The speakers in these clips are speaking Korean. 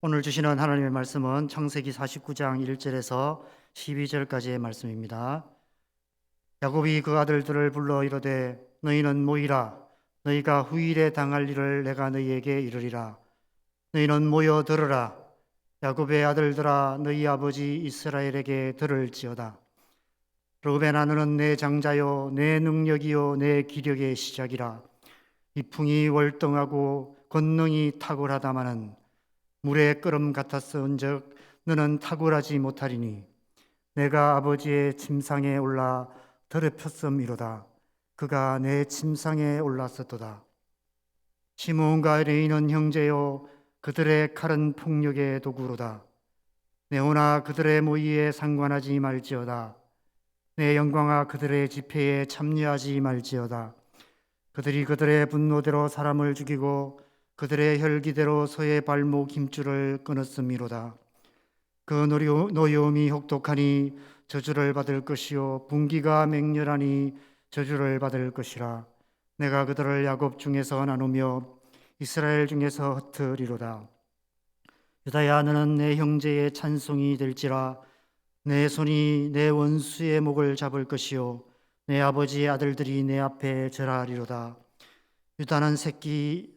오늘 주시는 하나님의 말씀은 창세기 49장 1절에서 12절까지의 말씀입니다. 야곱이 그 아들들을 불러 이르되 너희는 모이라. 너희가 후일에 당할 일을 내가 너희에게 이르리라. 너희는 모여 들으라. 야곱의 아들들아, 너희 아버지 이스라엘에게 들을지어다. 르우벤아, 너는 내 장자요 내 능력이요 내 기력의 시작이라. 이풍이 월등하고 권능이 탁월하다마는 물의 끓음 같았은즉 너는 탁월하지 못하리니 내가 아버지의 침상에 올라 더럽혔음이로다. 그가 내 침상에 올랐었도다. 시므온과 레이는 형제요 그들의 칼은 폭력의 도구로다. 네오나 그들의 모의에 상관하지 말지어다. 내 영광아 그들의 집회에 참여하지 말지어다. 그들이 그들의 분노대로 사람을 죽이고 그들의 혈기대로 소의 발목 힘줄을 끊었음이로다. 그 노여움이 혹독하니 저주를 받을 것이요 분기가 맹렬하니 저주를 받을 것이라. 내가 그들을 야곱 중에서 나누며 이스라엘 중에서 흩으리로다. 유다야, 너는 내 형제의 찬송이 될지라. 내 손이 내 원수의 목을 잡을 것이요 내 아버지의 아들들이 내 앞에 절하리로다. 유다는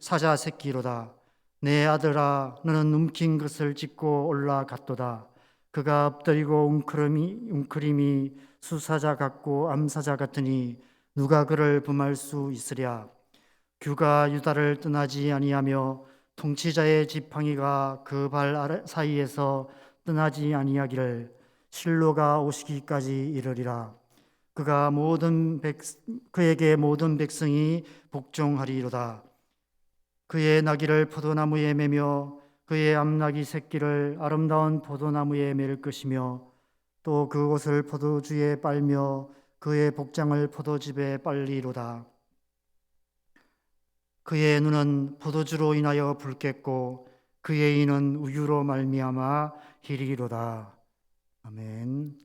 사자 새끼로다. 내 아들아, 너는 움킨 것을 짚고 올라갔도다. 그가 엎드리고 웅크림이 수사자 같고 암사자 같으니 누가 그를 범할 수 있으랴. 규가 유다를 떠나지 아니하며 통치자의 지팡이가 그 발 사이에서 떠나지 아니하기를 실로가 오시기까지 이르리라. 그에게 모든 백성이 복종하리로다. 그의 나귀를 포도나무에 매며 그의 암나귀 새끼를 아름다운 포도나무에 맬 것이며 또 그 옷을 포도주에 빨며 그의 복장을 포도즙에 빨리로다. 그의 눈은 포도주로 인하여 붉겠고 그의 이는 우유로 말미암아 희리로다. 아멘.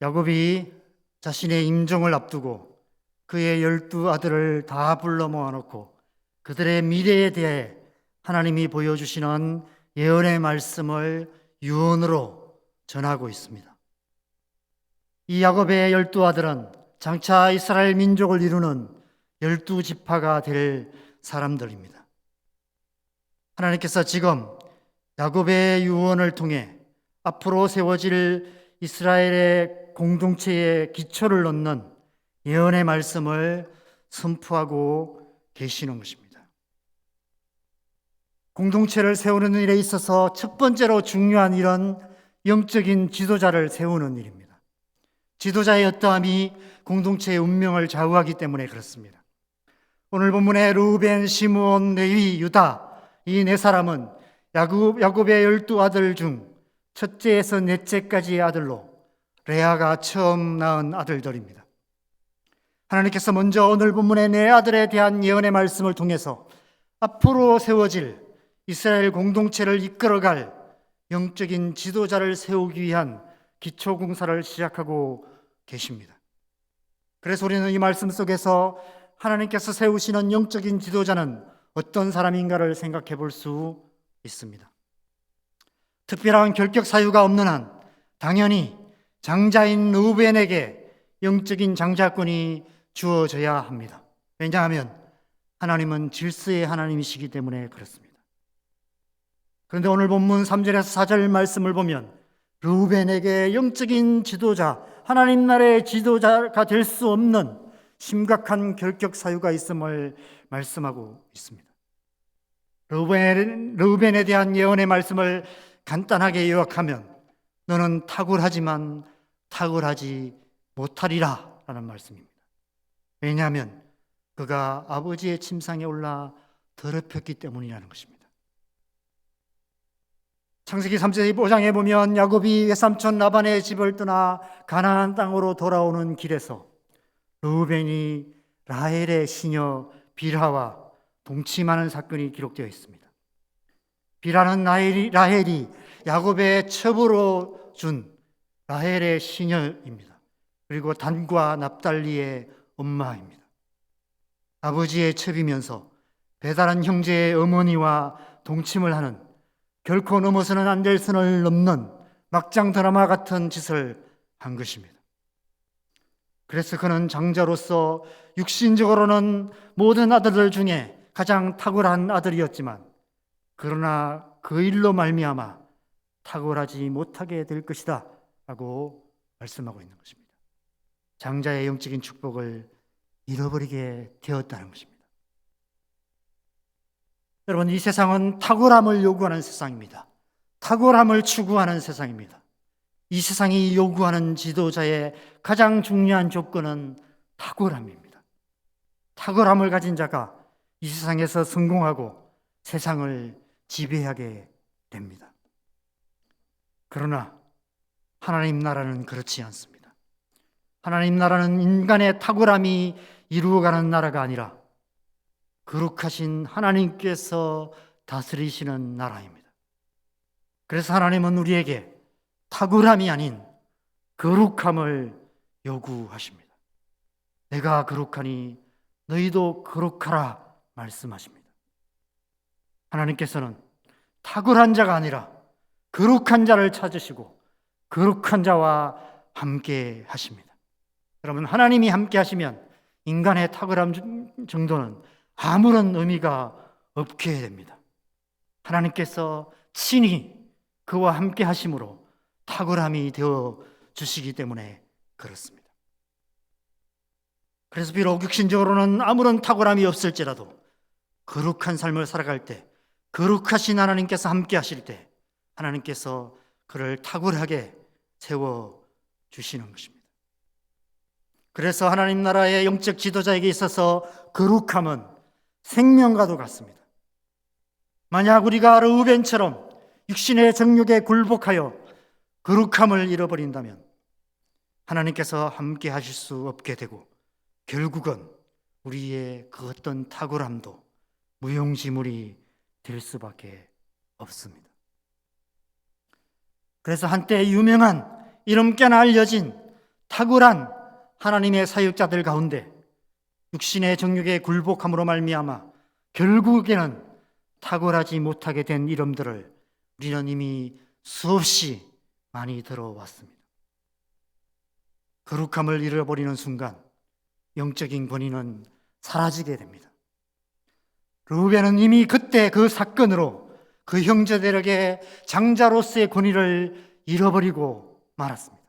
야곱이 자신의 임종을 앞두고 그의 12 아들을 다 불러 모아놓고 그들의 미래에 대해 하나님이 보여주시는 예언의 말씀을 유언으로 전하고 있습니다. 이 야곱의 12 아들은 장차 이스라엘 민족을 이루는 12지파가 될 사람들입니다. 하나님께서 지금 야곱의 유언을 통해 앞으로 세워질 이스라엘의 공동체의 기초를 놓는 예언의 말씀을 선포하고 계시는 것입니다. 공동체를 세우는 일에 있어서 첫 번째로 중요한 일은 영적인 지도자를 세우는 일입니다. 지도자의 어떠함이 공동체의 운명을 좌우하기 때문에 그렇습니다. 오늘 본문의 르우벤, 시므온, 레위, 유다 이 네 사람은 야곱의 12 아들 중 첫째에서 넷째까지의 아들로 레아가 처음 낳은 아들들입니다. 하나님께서 먼저 오늘 본문의 네 아들에 대한 예언의 말씀을 통해서 앞으로 세워질 이스라엘 공동체를 이끌어갈 영적인 지도자를 세우기 위한 기초 공사를 시작하고 계십니다. 그래서 우리는 이 말씀 속에서 하나님께서 세우시는 영적인 지도자는 어떤 사람인가를 생각해 볼 수 있습니다. 특별한 결격 사유가 없는 한 당연히 장자인 르우벤에게 영적인 장자권이 주어져야 합니다. 왜냐하면 하나님은 질서의 하나님이시기 때문에 그렇습니다. 그런데 오늘 본문 3절에서 4절 말씀을 보면 르우벤에게 영적인 지도자, 하나님 나라의 지도자가 될 수 없는 심각한 결격 사유가 있음을 말씀하고 있습니다. 르우벤에 대한 예언의 말씀을 간단하게 요약하면 너는 탁월하지만 탁월하지 못하리라 라는 말씀입니다. 왜냐하면 그가 아버지의 침상에 올라 더럽혔기 때문이라는 것입니다. 창세기 35장에 보면 야곱이 외삼촌 라반의 집을 떠나 가나안 땅으로 돌아오는 길에서 르우벤이 라헬의 시녀 빌하와 동침하는 사건이 기록되어 있습니다. 빌하는 라헬이 야곱의 첩으로 준 라헬의 시녀입니다. 그리고 단과 납달리의 엄마입니다. 아버지의 첩이면서 배다른 형제의 어머니와 동침을 하는, 결코 넘어서는 안 될 선을 넘는 막장 드라마 같은 짓을 한 것입니다. 그래서 그는 장자로서 육신적으로는 모든 아들들 중에 가장 탁월한 아들이었지만, 그러나 그 일로 말미암아 탁월하지 못하게 될 것이다 라고 말씀하고 있는 것입니다. 장자의 영적인 축복을 잃어버리게 되었다는 것입니다. 여러분, 이 세상은 탁월함을 요구하는 세상입니다. 탁월함을 추구하는 세상입니다. 이 세상이 요구하는 지도자의 가장 중요한 조건은 탁월함입니다. 탁월함을 가진 자가 이 세상에서 성공하고 세상을 지배하게 됩니다. 그러나 하나님 나라는 그렇지 않습니다. 하나님 나라는 인간의 탁월함이 이루어가는 나라가 아니라 거룩하신 하나님께서 다스리시는 나라입니다. 그래서 하나님은 우리에게 탁월함이 아닌 거룩함을 요구하십니다. 내가 거룩하니 너희도 거룩하라 말씀하십니다. 하나님께서는 탁월한 자가 아니라 거룩한 자를 찾으시고 거룩한 자와 함께 하십니다. 여러분, 하나님이 함께 하시면 인간의 탁월함 정도는 아무런 의미가 없게 됩니다. 하나님께서 친히 그와 함께 하심으로 탁월함이 되어 주시기 때문에 그렇습니다. 그래서 비록 육신적으로는 아무런 탁월함이 없을지라도 거룩한 삶을 살아갈 때, 거룩하신 하나님께서 함께 하실 때 하나님께서 그를 탁월하게 세워 주시는 것입니다. 그래서 하나님 나라의 영적 지도자에게 있어서 거룩함은 생명과도 같습니다. 만약 우리가 르우벤처럼 육신의 정욕에 굴복하여 거룩함을 잃어버린다면 하나님께서 함께 하실 수 없게 되고 결국은 우리의 그 어떤 탁월함도 무용지물이 될 수밖에 없습니다. 그래서 한때 유명한 이름께나 알려진 탁월한 하나님의 사역자들 가운데 육신의 정욕에 굴복함으로 말미암아 결국에는 탁월하지 못하게 된 이름들을 우리는 이미 수없이 많이 들어왔습니다. 거룩함을 잃어버리는 순간 영적인 권위는 사라지게 됩니다. 르우벤은 이미 그때 그 사건으로 그 형제들에게 장자로서의 권위를 잃어버리고 말았습니다.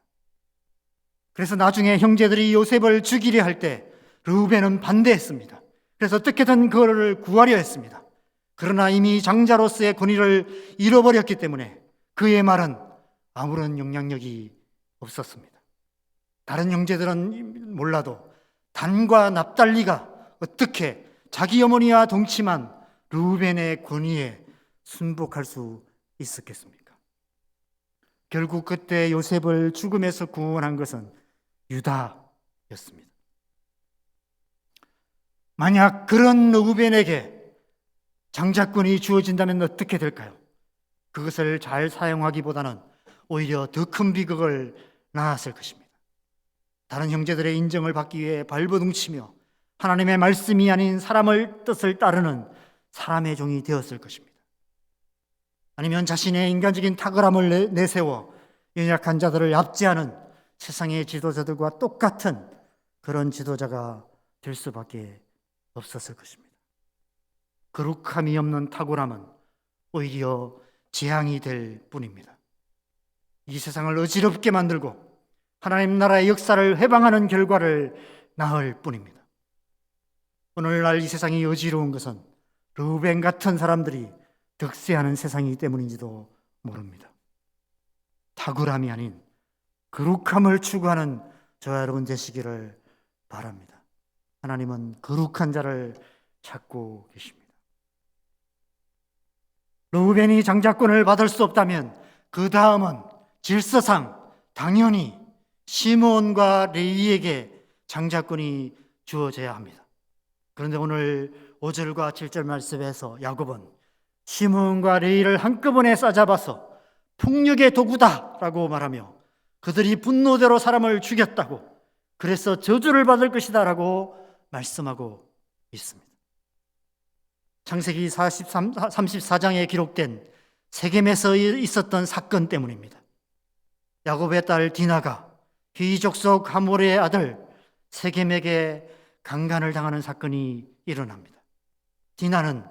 그래서 나중에 형제들이 요셉을 죽이려 할 때 르우벤은 반대했습니다. 그래서 어떻게든 그를 구하려 했습니다. 그러나 이미 장자로서의 권위를 잃어버렸기 때문에 그의 말은 아무런 영향력이 없었습니다. 다른 형제들은 몰라도 단과 납달리가 어떻게 자기 어머니와 동침한 르우벤의 권위에 순복할 수 있었겠습니까? 결국 그때 요셉을 죽음에서 구원한 것은 유다였습니다. 만약 그런 르우벤에게 장자권이 주어진다면 어떻게 될까요? 그것을 잘 사용하기보다는 오히려 더 큰 비극을 낳았을 것입니다. 다른 형제들의 인정을 받기 위해 발버둥치며 하나님의 말씀이 아닌 사람의 뜻을 따르는 사람의 종이 되었을 것입니다. 아니면 자신의 인간적인 탁월함을 내세워 연약한 자들을 압제하는 세상의 지도자들과 똑같은 그런 지도자가 될 수밖에 없었을 것입니다. 거룩함이 없는 탁월함은 오히려 재앙이 될 뿐입니다. 이 세상을 어지럽게 만들고 하나님 나라의 역사를 회방하는 결과를 낳을 뿐입니다. 오늘날 이 세상이 어지러운 것은 르우벤 같은 사람들이 득세하는 세상이기 때문인지도 모릅니다. 탁월함이 아닌 거룩함을 추구하는 저와 여러분 되시기를 바랍니다. 하나님은 거룩한 자를 찾고 계십니다. 르우벤이 장자권을 받을 수 없다면 그 다음은 질서상 당연히 시므온과 레위에게 장자권이 주어져야 합니다. 그런데 오늘 5절과 7절 말씀에서 야곱은 시므온과 레위를 한꺼번에 싸잡아서 폭력의 도구다라고 말하며 그들이 분노대로 사람을 죽였다고, 그래서 저주를 받을 것이다라고 말씀하고 있습니다. 창세기 34장에 기록된 세겜에서 있었던 사건 때문입니다. 야곱의 딸 디나가 히족속 하몰의 아들 세겜에게 강간을 당하는 사건이 일어납니다. 디나는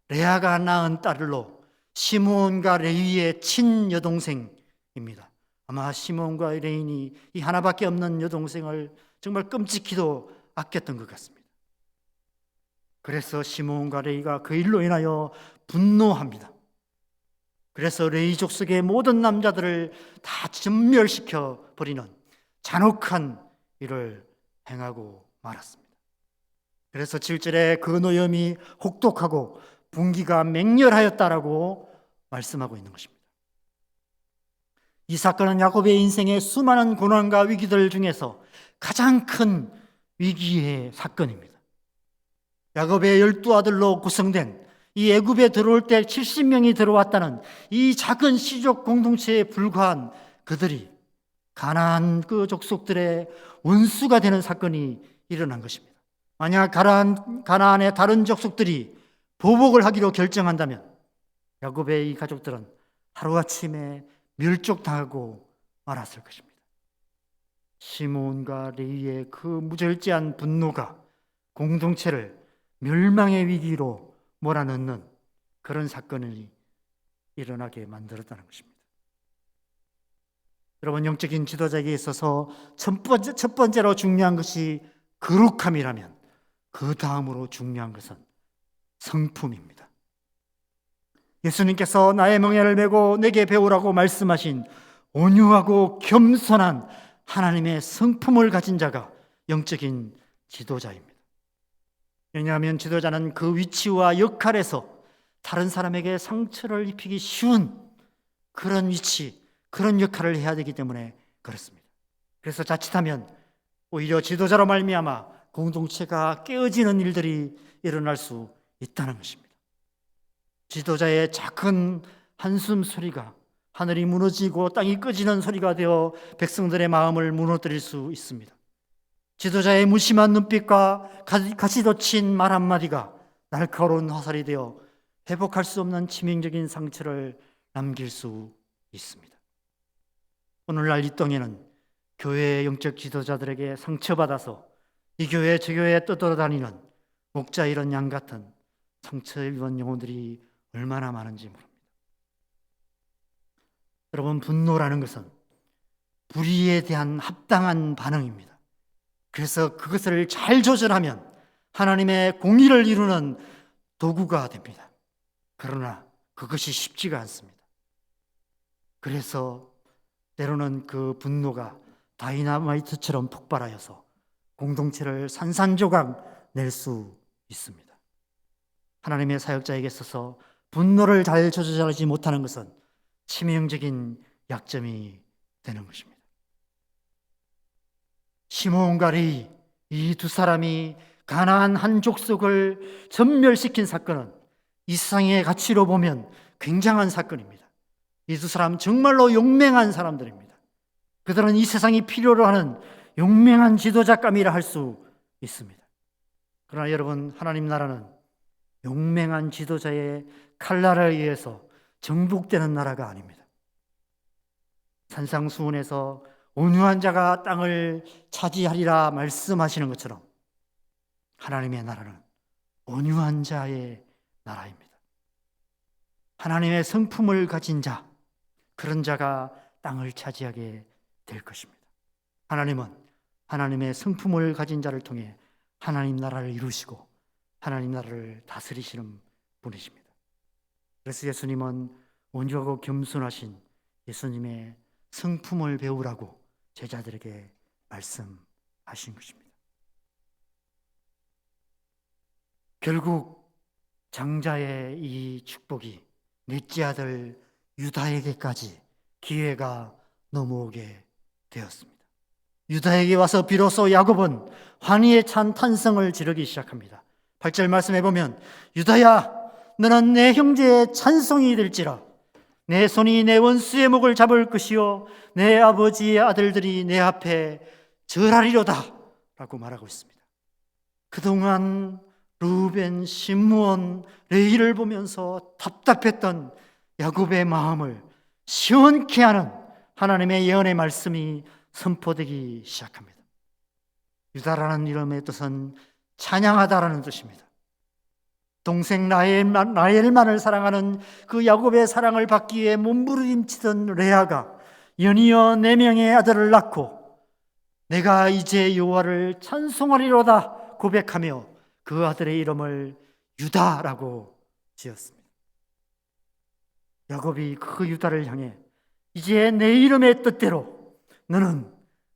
레아가 낳은 딸로 시므온과 레위의 친여동생입니다. 아마 시므온과 레위이 이 하나밖에 없는 여동생을 정말 끔찍히도 아꼈던 것 같습니다. 그래서 시므온과 레위가 그 일로 인하여 분노합니다. 그래서 레위 족속의 모든 남자들을 다 전멸시켜 버리는 잔혹한 일을 행하고 말았습니다. 그래서 7절에 그 노염이 혹독하고 분기가 맹렬하였다라고 말씀하고 있는 것입니다. 이 사건은 야곱의 인생의 수많은 고난과 위기들 중에서 가장 큰 위기의 사건입니다. 야곱의 12아들로 구성된 이 애굽에 들어올 때 70명이 들어왔다는 이 작은 시족 공동체에 불과한 그들이 가나안 그 족속들의 원수가 되는 사건이 일어난 것입니다. 만약 가나안의 다른 족속들이 보복을 하기로 결정한다면 야곱의 이 가족들은 하루아침에 멸족당하고 말았을 것입니다. 시므온과 레위의 그 무절제한 분노가 공동체를 멸망의 위기로 몰아넣는 그런 사건이 일어나게 만들었다는 것입니다. 여러분, 영적인 지도자에게 있어서 첫 번째로 중요한 것이 거룩함이라면 그 다음으로 중요한 것은 성품입니다. 예수님께서 나의 멍에를 메고 내게 배우라고 말씀하신 온유하고 겸손한 하나님의 성품을 가진 자가 영적인 지도자입니다. 왜냐하면 지도자는 그 위치와 역할에서 다른 사람에게 상처를 입히기 쉬운 그런 위치, 그런 역할을 해야 되기 때문에 그렇습니다. 그래서 자칫하면 오히려 지도자로 말미암아 공동체가 깨어지는 일들이 일어날 수 있다는 것입니다. 지도자의 작은 한숨 소리가 하늘이 무너지고 땅이 꺼지는 소리가 되어 백성들의 마음을 무너뜨릴 수 있습니다. 지도자의 무심한 눈빛과 가시돋친 말 한마디가 날카로운 화살이 되어 회복할 수 없는 치명적인 상처를 남길 수 있습니다. 오늘날 이 땅에는 교회의 영적 지도자들에게 상처받아서 이 교회 저 교회에 떠돌아다니는 목자 이런 양 같은 상처 입은 영혼들이 얼마나 많은지 모릅니다. 여러분, 분노라는 것은 불의에 대한 합당한 반응입니다. 그래서 그것을 잘 조절하면 하나님의 공의를 이루는 도구가 됩니다. 그러나 그것이 쉽지가 않습니다. 그래서 때로는 그 분노가 다이나마이트처럼 폭발하여서 공동체를 산산조각 낼 수 있습니다. 하나님의 사역자에게 있어서 분노를 잘 조절하지 못하는 것은 치명적인 약점이 되는 것입니다. 시므온과 레위, 이 두 사람이 가나안 한 족속을 전멸시킨 사건은 이 세상의 가치로 보면 굉장한 사건입니다. 이 두 사람 정말로 용맹한 사람들입니다. 그들은 이 세상이 필요로 하는 용맹한 지도자감이라 할 수 있습니다. 그러나 여러분, 하나님 나라는 용맹한 지도자의 칼날에 의해서 정복되는 나라가 아닙니다. 산상수훈에서 온유한 자가 땅을 차지하리라 말씀하시는 것처럼 하나님의 나라는 온유한 자의 나라입니다. 하나님의 성품을 가진 자, 그런 자가 땅을 차지하게 될 것입니다. 하나님은 하나님의 성품을 가진 자를 통해 하나님 나라를 이루시고 하나님 나라를 다스리시는 분이십니다. 그래서 예수님은 온유하고 겸손하신 예수님의 성품을 배우라고 제자들에게 말씀하신 것입니다. 결국 장자의 이 축복이 넷째 아들 유다에게까지 기회가 넘어오게 되었습니다. 유다에게 와서 비로소 야곱은 환희에 찬 탄성을 지르기 시작합니다. 8절 말씀해 보면 유다야, 너는 내 형제의 찬송이 될지라. 내 손이 내 원수의 목을 잡을 것이요 내 아버지의 아들들이 내 앞에 절하리로다 라고 말하고 있습니다. 그동안 루벤, 시므온, 레위를 보면서 답답했던 야곱의 마음을 시원케 하는 하나님의 예언의 말씀이 선포되기 시작합니다. 유다라는 이름의 뜻은 찬양하다라는 뜻입니다. 동생 라헬만을 사랑하는 그 야곱의 사랑을 받기 위해 몸부림치던 레아가 연이어 4명의 아들을 낳고 내가 이제 여호와를 찬송하리로다 고백하며 그 아들의 이름을 유다라고 지었습니다. 야곱이 그 유다를 향해 이제 내 이름의 뜻대로 너는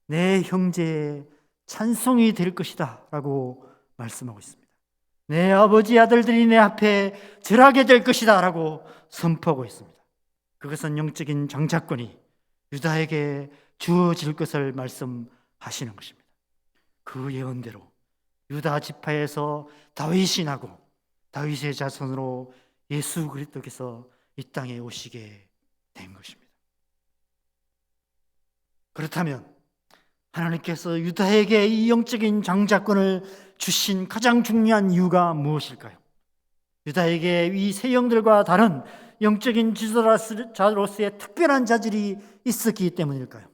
내 형제의 찬송이 될 것이다 라고 말씀하고 있습니다. 내 아버지 아들들이 내 앞에 절하게 될 것이다 라고 선포하고 있습니다. 그것은 영적인 장자권이 유다에게 주어질 것을 말씀하시는 것입니다. 그 예언대로 유다 지파에서 다윗이 나고 다윗의 자손으로 예수 그리스도께서 이 땅에 오시게 된 것입니다. 그렇다면 하나님께서 유다에게 이 영적인 장자권을 주신 가장 중요한 이유가 무엇일까요? 유다에게 이 세 영들과 다른 영적인 지도자로서의 특별한 자질이 있었기 때문일까요?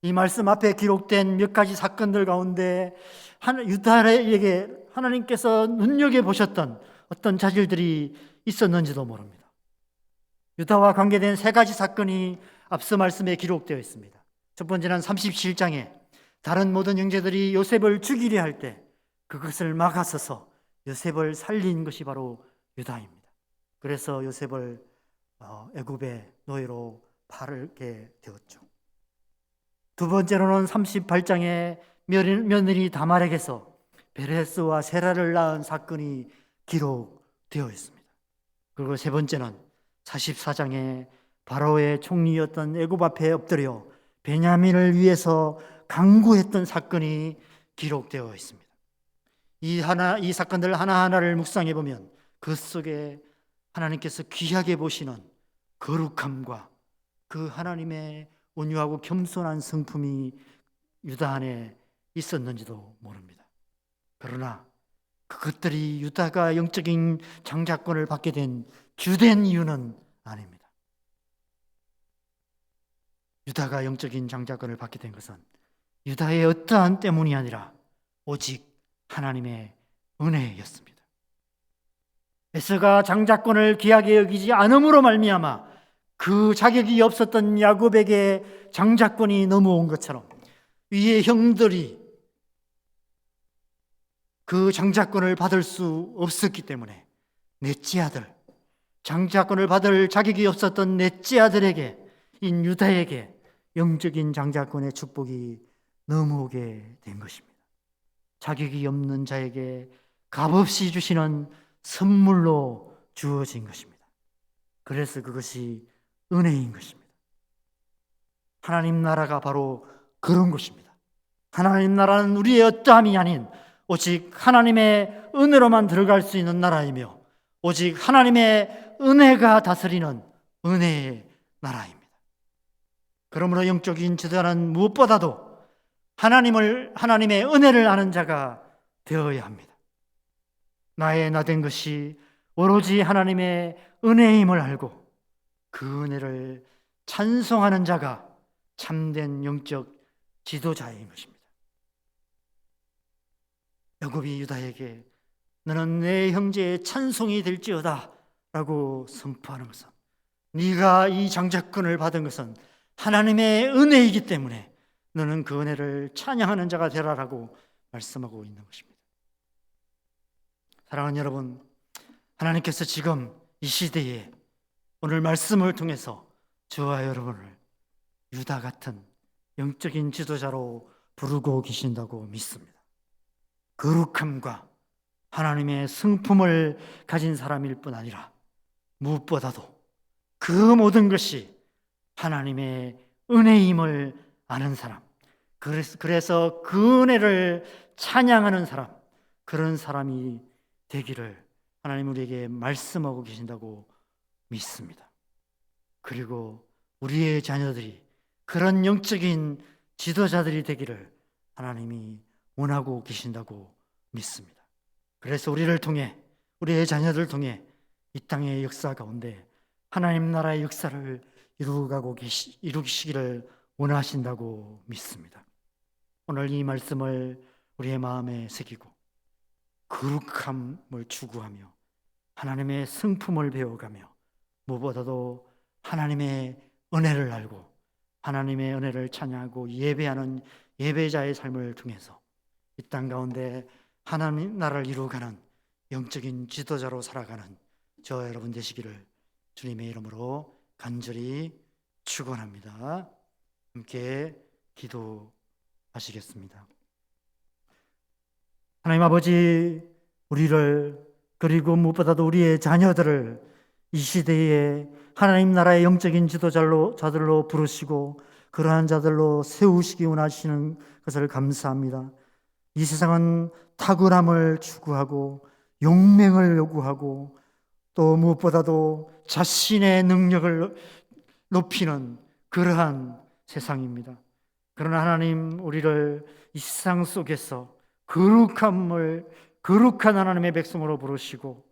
이 말씀 앞에 기록된 몇 가지 사건들 가운데 유다에게 하나님께서 눈여겨보셨던 어떤 자질들이 있었는지도 모릅니다. 유다와 관계된 3가지 사건이 앞서 말씀에 기록되어 있습니다. 첫 번째는 37장에 다른 모든 형제들이 요셉을 죽이려 할 때 그것을 막아서서 요셉을 살린 것이 바로 유다입니다. 그래서 요셉을 애굽의 노예로 팔게 되었죠. 두 번째로는 38장에 며느리 다말에게서 베레스와 세라를 낳은 사건이 기록되어 있습니다. 그리고 세 번째는 44장에 바로의 총리였던 애굽 앞에 엎드려 베냐민을 위해서 간구했던 사건이 기록되어 있습니다. 이 사건들 하나하나를 묵상해 보면 그 속에 하나님께서 귀하게 보시는 거룩함과 그 하나님의 온유하고 겸손한 성품이 유다 안에 있었는지도 모릅니다. 그러나 그것들이 유다가 영적인 장자권을 받게 된 주된 이유는 아닙니다. 유다가 영적인 장자권을 받게 된 것은 유다의 어떠한 때문이 아니라 오직 하나님의 은혜였습니다. 에서가 장자권을 귀하게 여기지 않음으로 말미암아 그 자격이 없었던 야곱에게 장자권이 넘어온 것처럼 위의 형들이 그 장자권을 받을 수 없었기 때문에 넷째 아들, 장자권을 받을 자격이 없었던 넷째 아들에게, 인 유다에게 영적인 장자권의 축복이 넘어오게 된 것입니다. 자격이 없는 자에게 값없이 주시는 선물로 주어진 것입니다. 그래서 그것이 은혜인 것입니다. 하나님 나라가 바로 그런 것입니다. 하나님 나라는 우리의 어떠함이 아닌 오직 하나님의 은혜로만 들어갈 수 있는 나라이며 오직 하나님의 은혜가 다스리는 은혜의 나라입니다. 그러므로 영적인 지도자는 무엇보다도 하나님의 은혜를 아는 자가 되어야 합니다. 나의 나된 것이 오로지 하나님의 은혜임을 알고 그 은혜를 찬송하는 자가 참된 영적 지도자인 것입니다. 야곱이 유다에게 너는 내 형제의 찬송이 될지어다 라고 선포하는 것은 네가 이 장자권을 받은 것은 하나님의 은혜이기 때문에 너는 그 은혜를 찬양하는 자가 되라라고 말씀하고 있는 것입니다. 사랑하는 여러분, 하나님께서 지금 이 시대에 오늘 말씀을 통해서 저와 여러분을 유다 같은 영적인 지도자로 부르고 계신다고 믿습니다. 거룩함과 하나님의 성품을 가진 사람일 뿐 아니라 무엇보다도 그 모든 것이 하나님의 은혜임을 아는 사람, 그래서 그 은혜를 찬양하는 사람, 그런 사람이 되기를 하나님 우리에게 말씀하고 계신다고 믿습니다. 그리고 우리의 자녀들이 그런 영적인 지도자들이 되기를 하나님이 원하고 계신다고 믿습니다. 그래서 우리를 통해, 우리의 자녀들 통해 이 땅의 역사 가운데 하나님 나라의 역사를 이루시기를 원하신다고 믿습니다. 오늘 이 말씀을 우리의 마음에 새기고 거룩함을 추구하며 하나님의 성품을 배워가며 무엇보다도 하나님의 은혜를 알고 하나님의 은혜를 찬양하고 예배하는 예배자의 삶을 통해서 이 땅 가운데 하나님 나라를 이루어가는 영적인 지도자로 살아가는 저 여러분 되시기를 주님의 이름으로 간절히 축원합니다. 함께 기도하시겠습니다. 하나님 아버지, 우리를 그리고 무엇보다도 우리의 자녀들을 이 시대에 하나님 나라의 영적인 지도자들로 부르시고 그러한 자들로 세우시기 원하시는 것을 감사합니다. 이 세상은 탁월함을 추구하고 용맹을 요구하고 또 무엇보다도 자신의 능력을 높이는 그러한 세상입니다. 그러나 하나님, 우리를 이 세상 속에서 거룩한 하나님의 백성으로 부르시고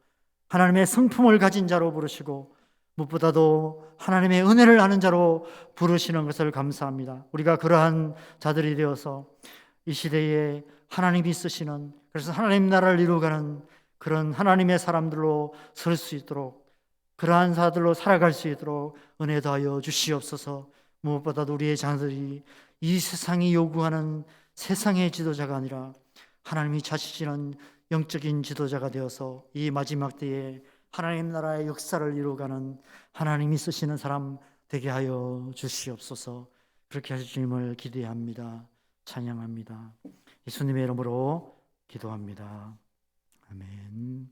하나님의 성품을 가진 자로 부르시고 무엇보다도 하나님의 은혜를 아는 자로 부르시는 것을 감사합니다. 우리가 그러한 자들이 되어서 이 시대에 하나님이 쓰시는, 그래서 하나님 나라를 이루어가는 그런 하나님의 사람들로 설 수 있도록, 그러한 자들로 살아갈 수 있도록 은혜 더하여 주시옵소서. 무엇보다도 우리의 자녀들이 이 세상이 요구하는 세상의 지도자가 아니라 하나님이 찾으시는 영적인 지도자가 되어서 이 마지막 때에 하나님 나라의 역사를 이루어가는 하나님이 쓰시는 사람 되게 하여 주시옵소서. 그렇게 하실 주님을 기대합니다. 찬양합니다. 예수님의 이름으로 기도합니다. 아멘.